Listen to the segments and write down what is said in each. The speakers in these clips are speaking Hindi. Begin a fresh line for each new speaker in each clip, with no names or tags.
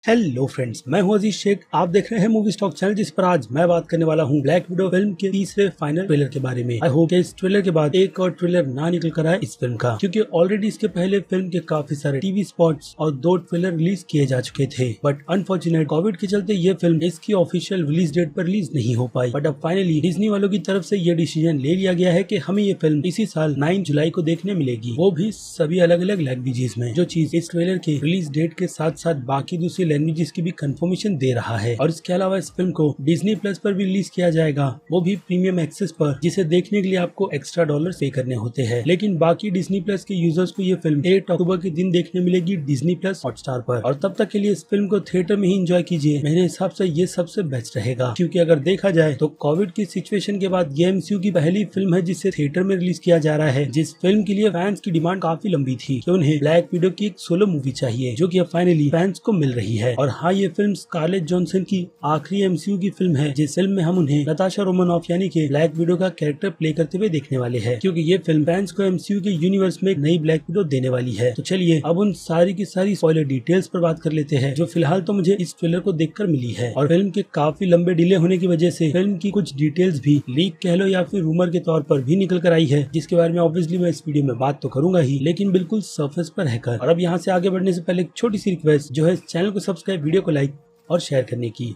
हेलो फ्रेंड्स, मैं हूं अजीज शेख। आप देख रहे हैं मूवी स्टॉक चैनल, जिस पर आज मैं बात करने वाला हूं ब्लैक विडो फिल्म के तीसरे फाइनल ट्रेलर के बारे में। आई होप कि इस ट्रेलर के बाद एक और ट्रेलर ना निकल कर आए इस फिल्म का, क्योंकि ऑलरेडी इसके पहले फिल्म के काफी सारे टीवी स्पॉट्स और 2 ट्रेलर रिलीज किए जा चुके थे। बट अनफॉर्चुनेट कोविड के चलते ये फिल्म इसकी ऑफिशियल रिलीज डेट पर रिलीज नहीं हो पाई। बट अब फाइनली डिज्नी वालों की तरफ से ये डिसीजन ले लिया गया है कि हमें ये फिल्म इसी साल 9 जुलाई को देखने मिलेगी, वो भी सभी अलग अलग लैंग्वेजेस में। जो चीज इस ट्रेलर के रिलीज डेट के साथ साथ बाकी दूसरी लैंग्वेजेस की भी कंफर्मेशन दे रहा है। और इसके अलावा इस फिल्म को डिज्नी प्लस पर भी रिलीज किया जाएगा, वो भी प्रीमियम एक्सेस पर, जिसे देखने के लिए आपको एक्स्ट्रा डॉलर पे करने होते हैं। लेकिन बाकी डिज्नी प्लस के यूजर्स को ये फिल्म 8 अक्टूबर के दिन देखने मिलेगी डिज्नी प्लस हॉटस्टार पर। और तब तक के लिए इस फिल्म को थिएटर में ही एंजॉय कीजिए। मेरे हिसाब से ये सबसे बेस्ट रहेगा, क्योंकि अगर देखा जाए तो कोविड की सिचुएशन के बाद ये एमसीयू की पहली फिल्म है जिसे थिएटर में रिलीज किया जा रहा है। जिस फिल्म के लिए फैंस की डिमांड काफी लंबी थी कि उन्हें ब्लैक विडो की एक सोलो मूवी चाहिए, जो कि अब फाइनली फैंस को मिल रही है। और हाँ, ये फिल्म स्कारलेट जॉनसन की आखिरी एमसीयू की फिल्म है, जिस फिल्म में हम उन्हें नताशा रोमानॉफ यानी कि ब्लैक विडो का कैरेक्टर प्ले करते हुए देखने वाले हैं, क्योंकि ये फिल्म फैंस को एमसीयू के यूनिवर्स में एक नई ब्लैक विडो देने वाली है। तो चलिए अब उन सारी की सारी स्पॉइलर डिटेल्स पर बात कर लेते हैं, जो फिलहाल तो मुझे इस ट्रेलर को देखकर मिली है। और फिल्म के काफी लंबे डिले होने की वजह से फिल्म की कुछ डिटेल्स भी लीक कह लो या फिर रूमर के तौर पर भी निकल कर आई है, जिसके बारे में ऑब्वियसली मैं इस वीडियो में बात तो करूंगा ही, लेकिन बिल्कुल सरफेस पर रहकर। और अब यहाँ से आगे बढ़ने से पहले एक छोटी सी रिक्वेस्ट, जो है चैनल को सब्सक्राइब, वीडियो को लाइक और शेयर करने की।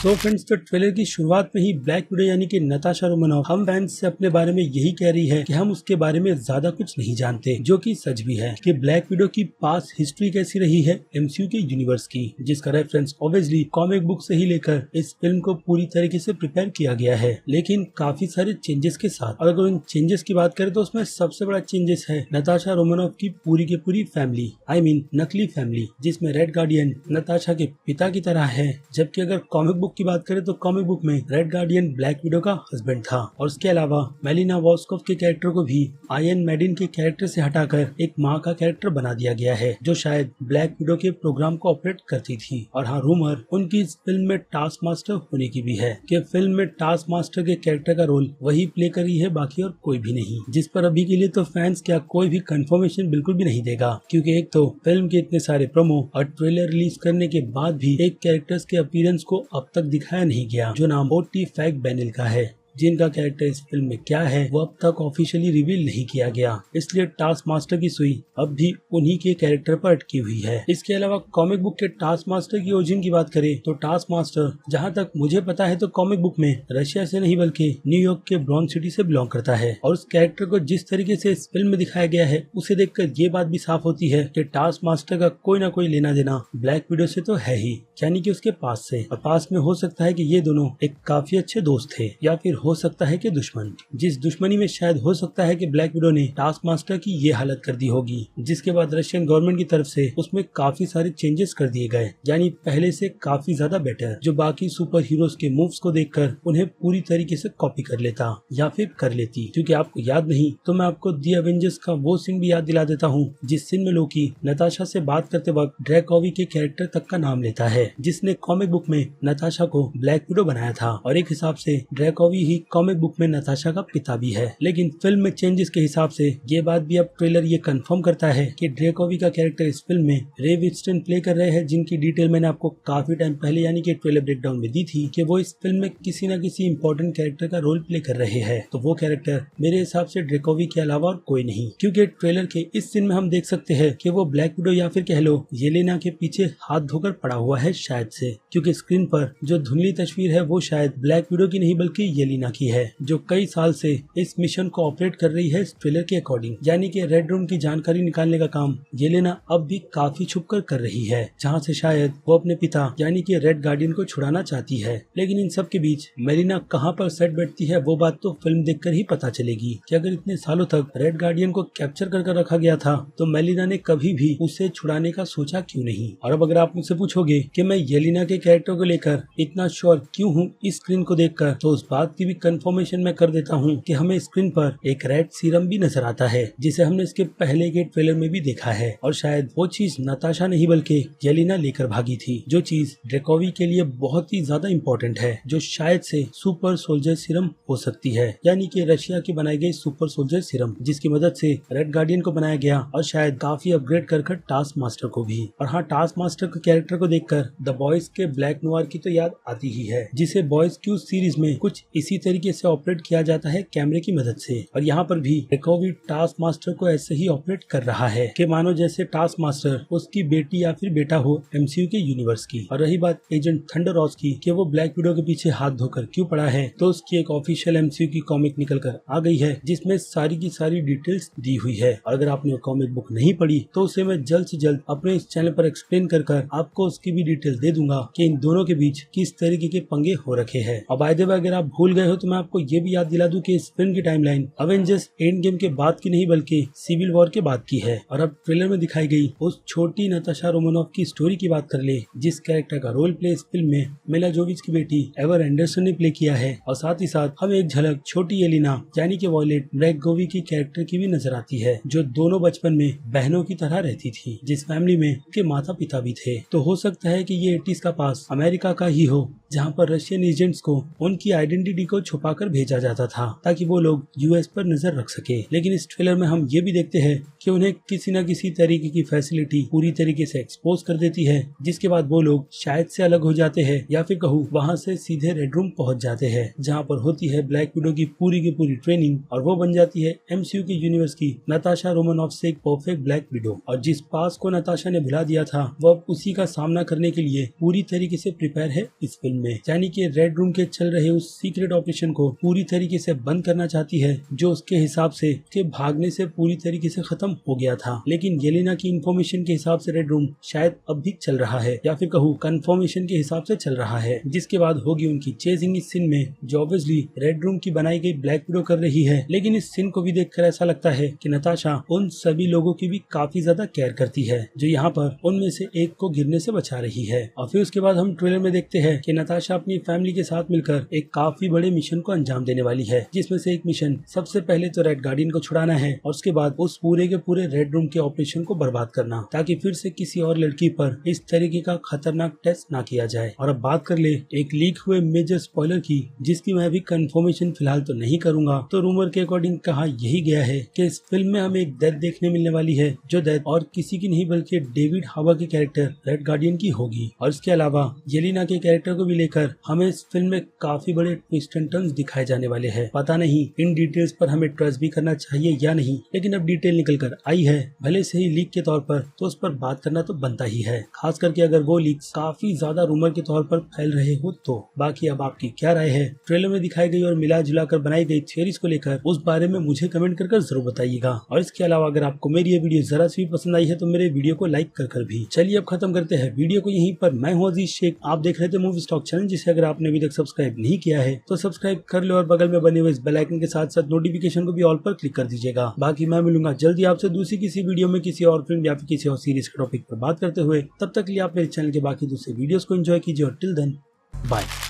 तो फ्रेंड्स, तो ट्रेलर की शुरुआत में ही ब्लैक विडो यानी कि नताशा रोमानॉफ हम फैंस से अपने बारे में यही कह रही है कि हम उसके बारे में ज्यादा कुछ नहीं जानते, जो कि सच भी है। कि ब्लैक विडो की पास्ट हिस्ट्री कैसी रही है एमसीयू के यूनिवर्स की, जिसका रेफरेंस ऑब्वियसली कॉमिक बुक से ही लेकर इस फिल्म को पूरी तरीके से प्रिपेयर किया गया है, लेकिन काफी सारे चेंजेस के साथ। और अगर उन चेंजेस की बात करें तो उसमें सबसे बड़ा चेंजेस है नताशा रोमानॉफ की पूरी की पूरी फैमिली, आई मीन नकली फैमिली, जिसमें रेड गार्डियन नताशा के पिता की तरह है। जबकि अगर कॉमिक बुक की बात करें तो कॉमिक बुक में रेड गार्डियन ब्लैक विडो का हस्बैंड था। और उसके अलावा मेलिना वॉस्कोव के कैरेक्टर को भी आयरन मैडिन के कैरेक्टर से हटाकर एक माँ का कैरेक्टर बना दिया गया है, जो शायद ब्लैक विडो के प्रोग्राम को ऑपरेट करती थी। और हाँ, रूमर उनकी इस फिल्म में टास्क मास्टर होने की भी है, कि फिल्म में टास्क मास्टर के कैरेक्टर का रोल वही प्ले करी है, बाकी और कोई भी नहीं। जिस पर अभी के लिए तो फैंस क्या कोई भी कंफर्मेशन बिल्कुल भी नहीं देगा, क्योंकि एक तो फिल्म के इतने सारे प्रोमो और ट्रेलर रिलीज करने के बाद भी एक कैरेक्टर्स के अपीयरेंस को अब तक दिखाया नहीं गया, जो नाम ओटी फैक बेनिल का है, जिनका कैरेक्टर इस फिल्म में क्या है वो अब तक ऑफिशियली रिवील नहीं किया गया। इसलिए टास्क मास्टर की सुई अब भी उन्हीं के कैरेक्टर पर अटकी हुई है। इसके अलावा कॉमिक बुक के टास्क मास्टर की ओरिजिन की बात करें तो टास्क मास्टर, जहां तक मुझे पता है, तो कॉमिक बुक में रशिया से नहीं बल्कि न्यूयॉर्क के ब्रॉन्ज सिटी से बिलोंग करता है। और उस कैरेक्टर को जिस तरीके से इस फिल्म में दिखाया गया है, उसे देखकर ये बात भी साफ होती है कि टास्क मास्टर का कोई ना कोई लेना देना ब्लैक विडो से तो है ही, यानी कि उसके पास से। और पास में हो सकता है कि ये दोनों एक काफी अच्छे दोस्त थे, या फिर हो सकता है कि दुश्मन, जिस दुश्मनी में शायद हो सकता है कि ब्लैक विडो ने टास्क मास्टर की ये हालत कर दी होगी, जिसके बाद रशियन गवर्नमेंट की तरफ से उसमें काफी सारे चेंजेस कर दिए गए, यानी पहले से काफी ज्यादा बेटर, जो बाकी सुपर हीरोज के मूव्स को देखकर उन्हें पूरी तरीके से कॉपी कर लेता या फिर कर लेती। क्योंकि आपको याद नहीं तो मैं आपको दी एवेंजर्स का वो सीन भी याद दिला देता हूँ, जिस सीन में लोकी नताशा से बात करते वक्त ड्रैकोवी के कैरेक्टर तक का नाम लेता है, जिसने कॉमिक बुक में नताशा को ब्लैक विडो बनाया था। और एक हिसाब से ड्रैकोवी ही कॉमिक बुक में नताशा का पिता भी है। लेकिन फिल्म में चेंजेस के हिसाब से ये बात भी अब ट्रेलर ये कंफर्म करता है कि ड्रैकोवी का कैरेक्टर इस फिल्म में रे विस्टन प्ले कर रहे हैं, जिनकी डिटेल मैंने आपको काफी टाइम पहले यानी कि ट्रेलर ब्रेकडाउन में दी थी, कि वो इस फिल्म में किसी न किसी इंपॉर्टेंट कैरेक्टर का रोल प्ले कर रहे हैं। तो वो कैरेक्टर मेरे हिसाब से ड्रैकोवी के अलावा और कोई नहीं, क्योंकि ट्रेलर के इस सीन में हम देख सकते हैं कि वो ब्लैक विडो या फिर कह लो येलेना के पीछे हाथ धोकर पड़ा हुआ है शायद से, क्योंकि स्क्रीन पर जो धुंधली तस्वीर है वो शायद ब्लैक विडो की नहीं बल्कि येलेना की है, जो कई साल से इस मिशन को ऑपरेट कर रही है इस ट्रेलर के अकॉर्डिंग। यानी कि रेड रूम की जानकारी निकालने का काम येलेना अब भी काफी छुपकर कर रही है, जहां से शायद वो अपने पिता यानी कि रेड गार्डियन को छुड़ाना चाहती है। लेकिन इन सब के बीच मेलिना कहां पर सेट बैठती है वो बात तो फिल्म देखकर ही पता चलेगी, कि अगर इतने सालों तक रेड गार्डियन को कैप्चर कर रखा गया था तो मेलिना ने कभी भी उसे छुड़ाने का सोचा क्यों नहीं। और अब अगर आप मुझसे पूछोगे कि मैं येलेना के कैरेक्टर को लेकर इतना श्योर क्यों हूँ इस स्क्रीन को देखकर, तो उस बात की भी कंफर्मेशन मैं कर देता हूँ कि हमें स्क्रीन पर एक रेड सीरम भी नजर आता है, जिसे हमने इसके पहले के ट्रेलर में भी देखा है। और शायद वो चीज नताशा नहीं बल्कि येलेना लेकर भागी थी, जो चीज ड्रेकोवी के लिए बहुत ही ज्यादा इम्पोर्टेंट है, जो शायद से सुपर सोल्जर सीरम हो सकती है, यानी कि रशिया की बनाई गई सुपर सोल्जर सीरम, जिसकी मदद से रेड गार्डियन को बनाया गया और शायद काफी अपग्रेड कर टास्क मास्टर को भी। और हाँ, टास्क मास्टर के कैरेक्टर को देखकर द बॉयज के ब्लैक नोयर की तो याद आती ही है, जिसे बॉयज क्यू सीरीज में कुछ इसी तरीके से ऑपरेट किया जाता है कैमरे की मदद से। और यहाँ पर भी ड्रेकोवी टास्क मास्टर को ऐसे ही ऑपरेट कर रहा है कि मानो जैसे टास्क मास्टर उसकी बेटी या फिर बेटा हो एमसीयू के यूनिवर्स की। और रही बात एजेंट थंडर रॉस की कि वो ब्लैक विडो के पीछे हाथ धोकर क्यों पड़ा है, तो उसकी एक ऑफिशियल एमसीयू की कॉमिक निकल कर आ गई है, जिसमें सारी की सारी डिटेल्स दी हुई है। और अगर आपने कॉमिक बुक नहीं पढ़ी तो उसे मैं जल्द से जल्द अपने इस चैनल पर एक्सप्लेन कर आपको उसकी भी डिटेल दे दूंगा कि इन दोनों के बीच किस तरीके के पंगे हो रखे हैं। और बाय द वे, अगर आप भूल गए हो तो मैं आपको ये भी याद दिला दूं कि इस फिल्म की टाइमलाइन अवेंजर्स एंड गेम के बाद की नहीं बल्कि सिविल वॉर के बाद की है। और अब ट्रेलर में दिखाई गई उस छोटी नताशा रोमानोफ की स्टोरी की बात कर ले, जिस कैरेक्टर का रोल प्ले इस फिल्म में मिला जोविच की बेटी एवर एंडरसन ने प्ले किया है। और साथ ही साथ हमें एक झलक छोटी येलेना यानी कि वॉयलेट ब्लैकगोवी की कैरेक्टर की भी नजर आती है, जो दोनों बचपन में बहनों की तरह रहती थी, जिस फैमिली में उनके माता पिता भी थे। तो हो सकता है कि ये 80s का पास अमेरिका का ही हो, जहाँ पर रशियन एजेंट्स को उनकी आइडेंटिटी को छुपाकर भेजा जाता था ताकि वो लोग यूएस पर नजर रख सके। लेकिन इस ट्रेलर में हम ये भी देखते हैं कि उन्हें किसी न किसी तरीके की फैसिलिटी पूरी तरीके से एक्सपोज कर देती है, जिसके बाद वो लोग शायद से अलग हो जाते हैं या फिर कहूँ वहाँ से सीधे रेड रूम पहुँच जाते हैं, जहाँ पर होती है ब्लैक विडो की पूरी ट्रेनिंग और वो बन जाती है एमसीयू के यूनिवर्स की नताशा रोमानॉफ से एक परफेक्ट ब्लैक विडो। और जिस पास को नताशा ने भुला दिया था वो अब उसी का सामना करने के लिए पूरी तरीके से प्रिपेयर है इस फिल्म में, यानी कि रेड रूम के चल रहे उस सीक्रेट ऑपरेशन को पूरी तरीके से बंद करना चाहती है, जो उसके हिसाब से के भागने से पूरी तरीके से खत्म हो गया था। लेकिन येलेना की इन्फॉर्मेशन के हिसाब से रेड रूम शायद अब भी चल रहा है, या फिर कहूँ कंफर्मेशन के हिसाब से चल रहा है, जिसके बाद होगी उनकी चेजिंग इस सीन में, जो ऑब्वियसली रेड रूम की बनाई गई ब्लैक विडो कर रही है। लेकिन इस सीन को भी देखकर ऐसा लगता है कि नताशा उन सभी लोगों की भी काफी ज्यादा केयर करती है, जो यहाँ पर उनमें से एक को गिरने से बचा रही है। और फिर उसके बाद हम ट्रेलर में देखते हैं कि नताशा अपनी फैमिली के साथ मिलकर एक काफी बड़े मिशन को अंजाम देने वाली है, जिसमें से एक मिशन सबसे पहले तो रेड गार्डियन को छुड़ाना है और उसके बाद उस पूरे के पूरे रेड रूम के ऑपरेशन को बर्बाद करना, ताकि फिर से किसी और लड़की पर इस तरीके का खतरनाक टेस्ट ना किया जाए। और अब बात कर ले एक लीक हुए मेजर स्पॉइलर की, जिसकी मैं भी कंफर्मेशन फिलहाल तो नहीं करूंगा। तो रूमर के अकॉर्डिंग कहा यही गया है कि इस फिल्म में हमें एक डेथ देखने मिलने वाली है, जो डेथ और किसी की नहीं बल्कि डेविड हावर के कैरेक्टर रेड गार्डियन की होगी। और इसके अलावा येलेना के कैरेक्टर को भी लेकर हमें इस फिल्म में काफी बड़े ट्विस्ट एंड टर्न्स दिखाए जाने वाले हैं। पता नहीं इन डिटेल्स पर हमें ट्रस्ट भी करना चाहिए या नहीं, लेकिन अब डिटेल निकल कर आई है, भले से ही लीक के तौर पर, तो उस पर बात करना तो बनता ही है, खास करके अगर वो लीक्स काफी ज्यादा रूमर के तौर पर फैल रहे हो तो। बाकी अब आपकी क्या राय है ट्रेलर में दिखाई गई और मिला जुला कर बनाई गई थियरीज को लेकर, उस बारे में मुझे कमेंट कर जरूर बताइएगा। और इसके अलावा अगर आपको मेरी ये वीडियो जरा सी भी पसंद आई है तो मेरे वीडियो को लाइक कर भी। चलिए अब खत्म करते हैं वीडियो को यहीं पर। मैं हूँ अजीज शेख, आप देख रहे थे मूवी स्टॉक चैनल, जिसे अगर आपने अभी तक सब्सक्राइब नहीं किया है तो सब्सक्राइब कर लो और बगल में बने हुए इस बेल आइकन के साथ साथ नोटिफिकेशन को भी ऑल पर क्लिक कर दीजिएगा। बाकी मैं मिलूंगा जल्दी आपसे दूसरी किसी वीडियो में किसी और फिल्म या फिर किसी और सीरीज के टॉपिक पर बात करते हुए। तब तक के लिए आप मेरे चैनल के बाकी दूसरे वीडियोस को एंजॉय कीजिए और टिल देन बाय।